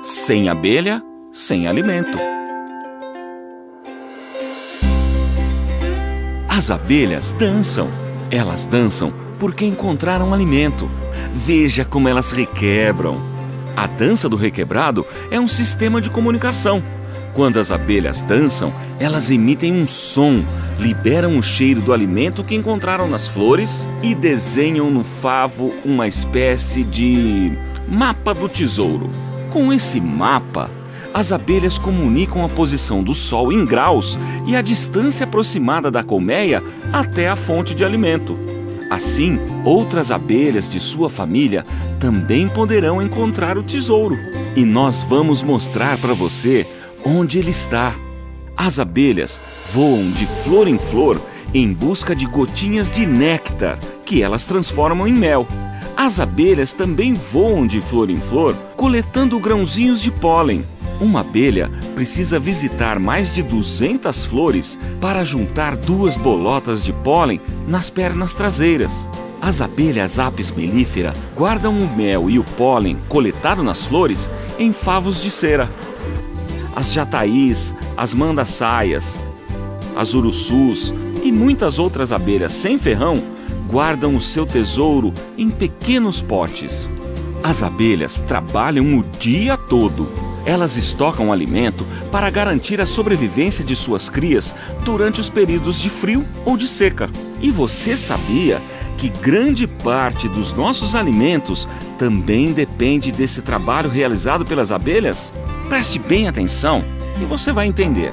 Sem abelha, sem alimento. As abelhas dançam. Elas dançam porque encontraram alimento. Veja como elas requebram. A dança do requebrado é um sistema de comunicação. Quando as abelhas dançam, elas emitem um som, liberam o cheiro do alimento que encontraram nas flores e desenham no favo uma espécie de mapa do tesouro. Com esse mapa, as abelhas comunicam a posição do sol em graus e a distância aproximada da colmeia até a fonte de alimento. Assim, outras abelhas de sua família também poderão encontrar o tesouro. E nós vamos mostrar para você onde ele está. As abelhas voam de flor em flor em busca de gotinhas de néctar, que elas transformam em mel. As abelhas também voam de flor em flor, coletando grãozinhos de pólen. Uma abelha precisa visitar mais de 200 flores para juntar 2 bolotas de pólen nas pernas traseiras. As abelhas Apis mellifera guardam o mel e o pólen coletado nas flores em favos de cera. As jataís, as mandaçaias, as urussus e muitas outras abelhas sem ferrão guardam o seu tesouro em pequenos potes. As abelhas trabalham o dia todo. Elas estocam alimento para garantir a sobrevivência de suas crias durante os períodos de frio ou de seca. E você sabia que grande parte dos nossos alimentos também depende desse trabalho realizado pelas abelhas? Preste bem atenção e você vai entender.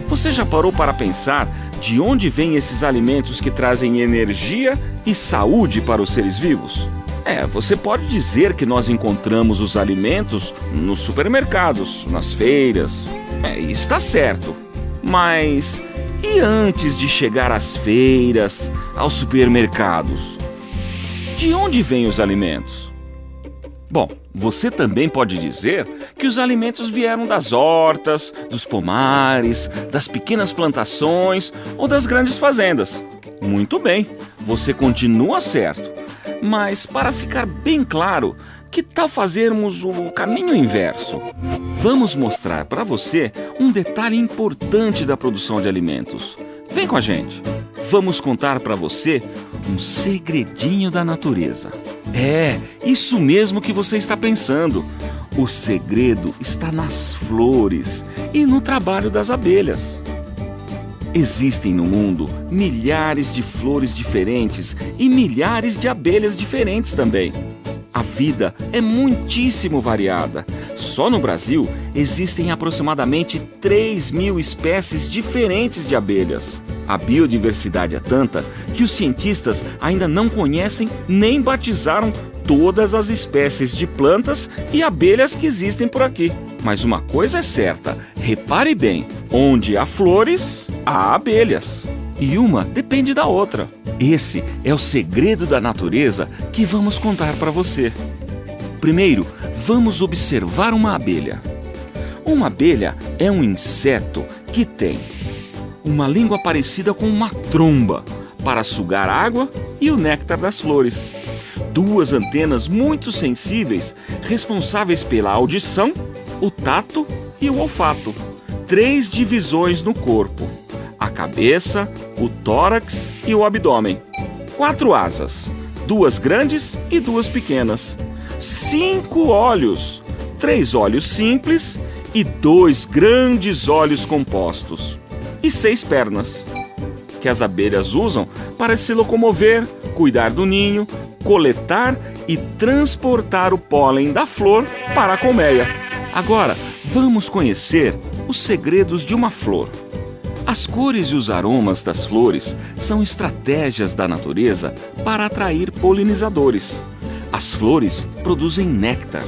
Você já parou para pensar de onde vêm esses alimentos que trazem energia e saúde para os seres vivos? Você pode dizer que nós encontramos os alimentos nos supermercados, nas feiras. Está certo. Mas e antes de chegar às feiras, aos supermercados? De onde vêm os alimentos? Bom, você também pode dizer que os alimentos vieram das hortas, dos pomares, das pequenas plantações ou das grandes fazendas. Muito bem, você continua certo. Mas para ficar bem claro, que tal fazermos o caminho inverso? Vamos mostrar para você um detalhe importante da produção de alimentos. Vem com a gente. Vamos contar para você um segredinho da natureza. Isso mesmo que você está pensando. O segredo está nas flores e no trabalho das abelhas. Existem no mundo milhares de flores diferentes e milhares de abelhas diferentes também. A vida é muitíssimo variada. Só no Brasil existem aproximadamente 3.000 espécies diferentes de abelhas. A biodiversidade é tanta que os cientistas ainda não conhecem nem batizaram todas as espécies de plantas e abelhas que existem por aqui. Mas uma coisa é certa, repare bem, onde há flores, há abelhas. E uma depende da outra. Esse é o segredo da natureza que vamos contar para você. Primeiro, vamos observar uma abelha. Uma abelha é um inseto que tem uma língua parecida com uma tromba para sugar água e o néctar das flores. 2 antenas muito sensíveis, responsáveis pela audição, o tato e o olfato. 3 divisões no corpo: a cabeça, o tórax e o abdômen. 4 asas, 2 grandes e 2 pequenas. 5 olhos, 3 olhos simples e 2 grandes olhos compostos. E 6 pernas, que as abelhas usam para se locomover, cuidar do ninho, coletar e transportar o pólen da flor para a colmeia. Agora, vamos conhecer os segredos de uma flor. As cores e os aromas das flores são estratégias da natureza para atrair polinizadores. As flores produzem néctar,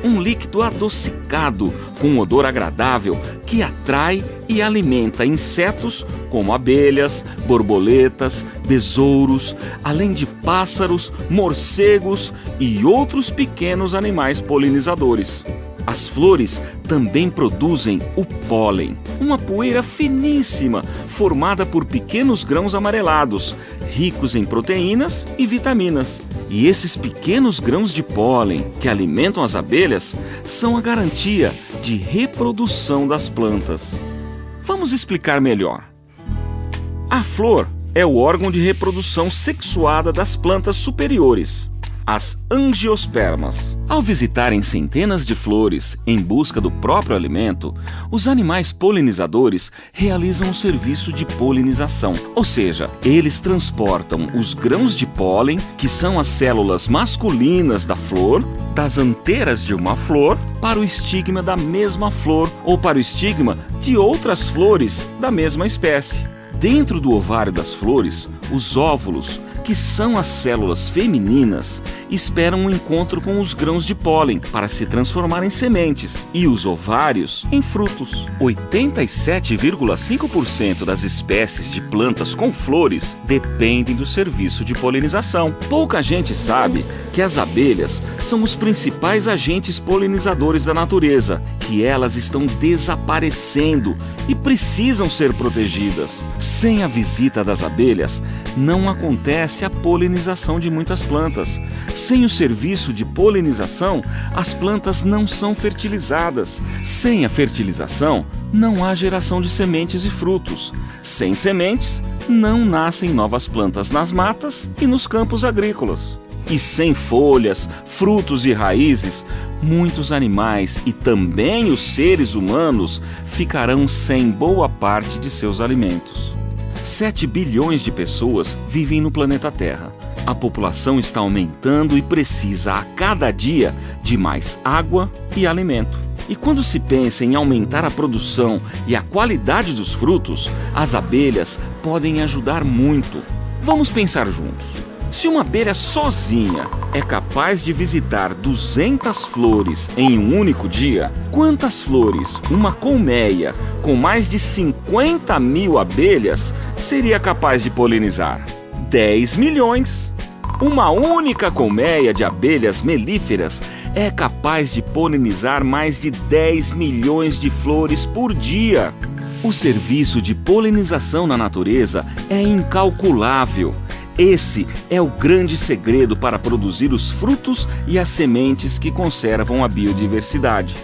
um líquido adocicado com um odor agradável que atrai e alimenta insetos como abelhas, borboletas, besouros, além de pássaros, morcegos e outros pequenos animais polinizadores. As flores também produzem o pólen, uma poeira finíssima formada por pequenos grãos amarelados, ricos em proteínas e vitaminas. E esses pequenos grãos de pólen que alimentam as abelhas são a garantia de reprodução das plantas. Vamos explicar melhor. A flor é o órgão de reprodução sexuada das plantas superiores, as angiospermas. Ao visitarem centenas de flores em busca do próprio alimento, os animais polinizadores realizam o serviço de polinização, ou seja, eles transportam os grãos de pólen, que são as células masculinas da flor, das anteiras de uma flor para o estigma da mesma flor ou para o estigma de outras flores da mesma espécie. Dentro do ovário das flores, os óvulos, que são as células femininas, esperam um encontro com os grãos de pólen para se transformar em sementes e os ovários em frutos. 87,5% das espécies de plantas com flores dependem do serviço de polinização. Pouca gente sabe que as abelhas são os principais agentes polinizadores da natureza, que elas estão desaparecendo e precisam ser protegidas. Sem a visita das abelhas, não acontece a polinização de muitas plantas. Sem o serviço de polinização, as plantas não são fertilizadas. Sem a fertilização, não há geração de sementes e frutos. Sem sementes, não nascem novas plantas nas matas e nos campos agrícolas. E sem folhas, frutos e raízes, muitos animais e também os seres humanos ficarão sem boa parte de seus alimentos. 7 bilhões de pessoas vivem no planeta Terra. A população está aumentando e precisa a cada dia de mais água e alimento. E quando se pensa em aumentar a produção e a qualidade dos frutos, as abelhas podem ajudar muito. Vamos pensar juntos. Se uma abelha sozinha é capaz de visitar 200 flores em um único dia, quantas flores uma colmeia com mais de 50 mil abelhas seria capaz de polinizar? 10 milhões! Uma única colmeia de abelhas melíferas é capaz de polinizar mais de 10 milhões de flores por dia. O serviço de polinização na natureza é incalculável. Esse é o grande segredo para produzir os frutos e as sementes que conservam a biodiversidade.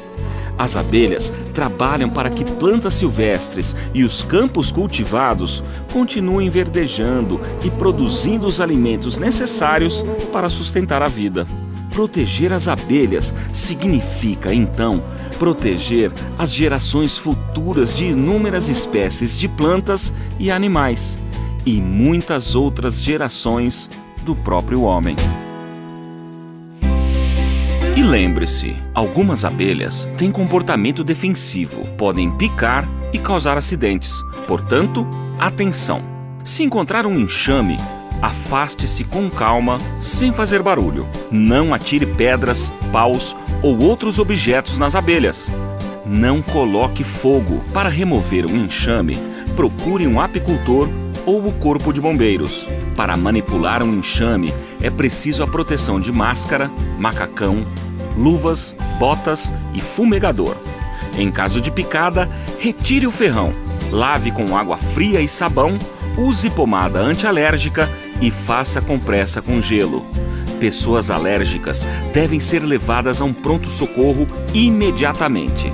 As abelhas trabalham para que plantas silvestres e os campos cultivados continuem verdejando e produzindo os alimentos necessários para sustentar a vida. Proteger as abelhas significa, então, proteger as gerações futuras de inúmeras espécies de plantas e animais e muitas outras gerações do próprio homem. E lembre-se, algumas abelhas têm comportamento defensivo, podem picar e causar acidentes. Portanto, atenção! Se encontrar um enxame, afaste-se com calma, sem fazer barulho. Não atire pedras, paus ou outros objetos nas abelhas. Não coloque fogo. Para remover um enxame, procure um apicultor ou o corpo de bombeiros. Para manipular um enxame, é preciso a proteção de máscara, macacão, luvas, botas e fumegador. Em caso de picada, retire o ferrão, lave com água fria e sabão, use pomada antialérgica e faça compressa com gelo. Pessoas alérgicas devem ser levadas a um pronto-socorro imediatamente.